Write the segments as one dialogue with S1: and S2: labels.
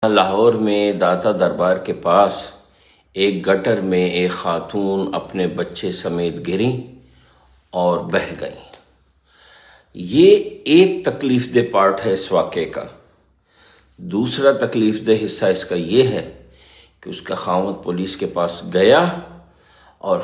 S1: لاہور میں داتا دربار کے پاس ایک گٹر میں ایک خاتون اپنے بچے سمیت گریں اور بہہ گئیں۔ یہ ایک تکلیف دہ پارٹ ہے اس واقعے کا۔ دوسرا تکلیف دہ حصہ اس کا یہ ہے کہ اس کا خاوند پولیس کے پاس گیا اور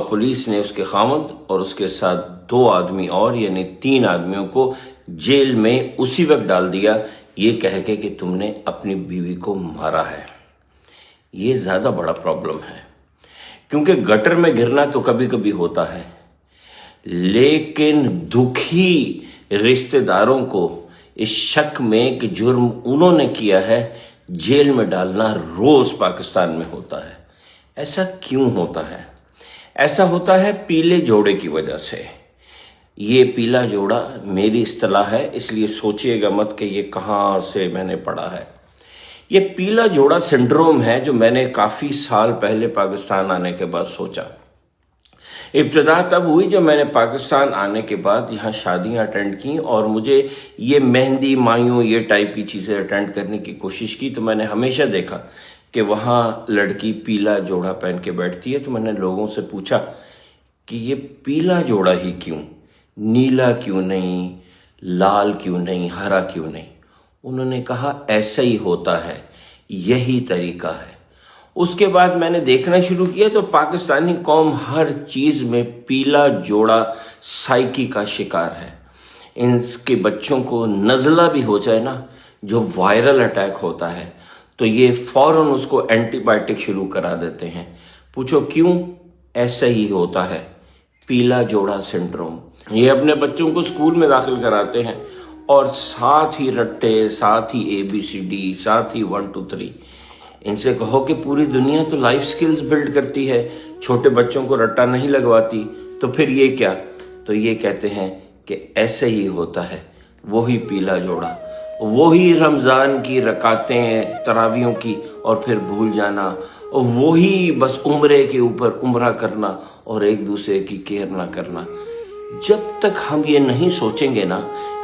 S1: پولیس نے اس کے خاوند اور اس کے ساتھ 2 آدمی اور یعنی 3 آدمیوں کو جیل میں اسی وقت ڈال دیا، یہ کہہ کے کہ تم نے اپنی بیوی کو مارا ہے۔ یہ زیادہ بڑا پرابلم ہے، کیونکہ گٹر میں گرنا تو کبھی کبھی ہوتا ہے، لیکن دکھی رشتہ داروں کو اس شک میں کہ جرم انہوں نے کیا ہے جیل میں ڈالنا روز پاکستان میں ہوتا ہے۔ ایسا کیوں ہوتا ہے؟ ایسا ہوتا ہے پیلے جوڑے کی وجہ سے۔ یہ پیلا جوڑا میری اصطلاح ہے، اس لیے سوچئے گا مت کہ یہ کہاں سے میں نے پڑھا ہے۔ یہ پیلا جوڑا سنڈروم ہے جو میں نے کافی سال پہلے پاکستان آنے کے بعد سوچا۔ ابتدا تب ہوئی جب میں نے پاکستان آنے کے بعد یہاں شادیاں اٹینڈ کی اور مجھے یہ مہندی مایوں یہ ٹائپ کی چیزیں اٹینڈ کرنے کی کوشش کی، تو میں نے ہمیشہ دیکھا کہ وہاں لڑکی پیلا جوڑا پہن کے بیٹھتی ہے۔ تو میں نے لوگوں سے پوچھا کہ یہ پیلا جوڑا ہی کیوں؟ نیلا کیوں نہیں، لال کیوں نہیں، ہرا کیوں نہیں؟ انہوں نے کہا ایسا ہی ہوتا ہے، یہی طریقہ ہے۔ اس کے بعد میں نے دیکھنا شروع کیا تو پاکستانی قوم ہر چیز میں پیلا جوڑا سائیکی کا شکار ہے۔ ان کے بچوں کو نزلہ بھی ہو جائے نا، جو وائرل اٹیک ہوتا ہے، تو یہ فوراً اس کو اینٹی بائیوٹک شروع کرا دیتے ہیں۔ پوچھو کیوں؟ ایسا ہی ہوتا ہے، پیلا جوڑا سنڈروم۔ یہ اپنے بچوں کو اسکول میں داخل کراتے ہیں اور ساتھ ہی رٹے، ساتھ ہی ABCD، ساتھ ہی 1 2 3۔ ان سے کہو کہ پوری دنیا تو لائف سکلز بلڈ کرتی ہے، چھوٹے بچوں کو رٹا نہیں لگواتی، تو پھر یہ کیا؟ تو یہ کہتے ہیں کہ ایسے ہی ہوتا ہے، وہی پیلا جوڑا، وہی رمضان کی رکعتیں تراویحوں کی اور پھر بھول جانا، اور وہی بس عمرے کے اوپر عمرہ کرنا اور ایک دوسرے کی کیئر نہ کرنا۔ جب تک ہم یہ نہیں سوچیں گے نا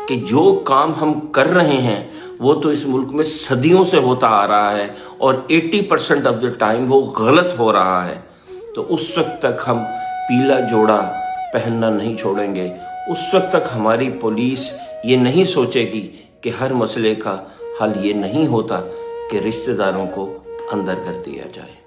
S1: کہ جو کام ہم کر رہے ہیں وہ تو اس ملک میں صدیوں سے ہوتا آ رہا ہے اور 80% آف دا ٹائم وہ غلط ہو رہا ہے، تو اس وقت تک ہم پیلا جوڑا پہننا نہیں چھوڑیں گے۔ اس وقت تک ہماری پولیس یہ نہیں سوچے گی کہ ہر مسئلے کا حل یہ نہیں ہوتا کہ رشتہ داروں کو اندر کر دیا جائے۔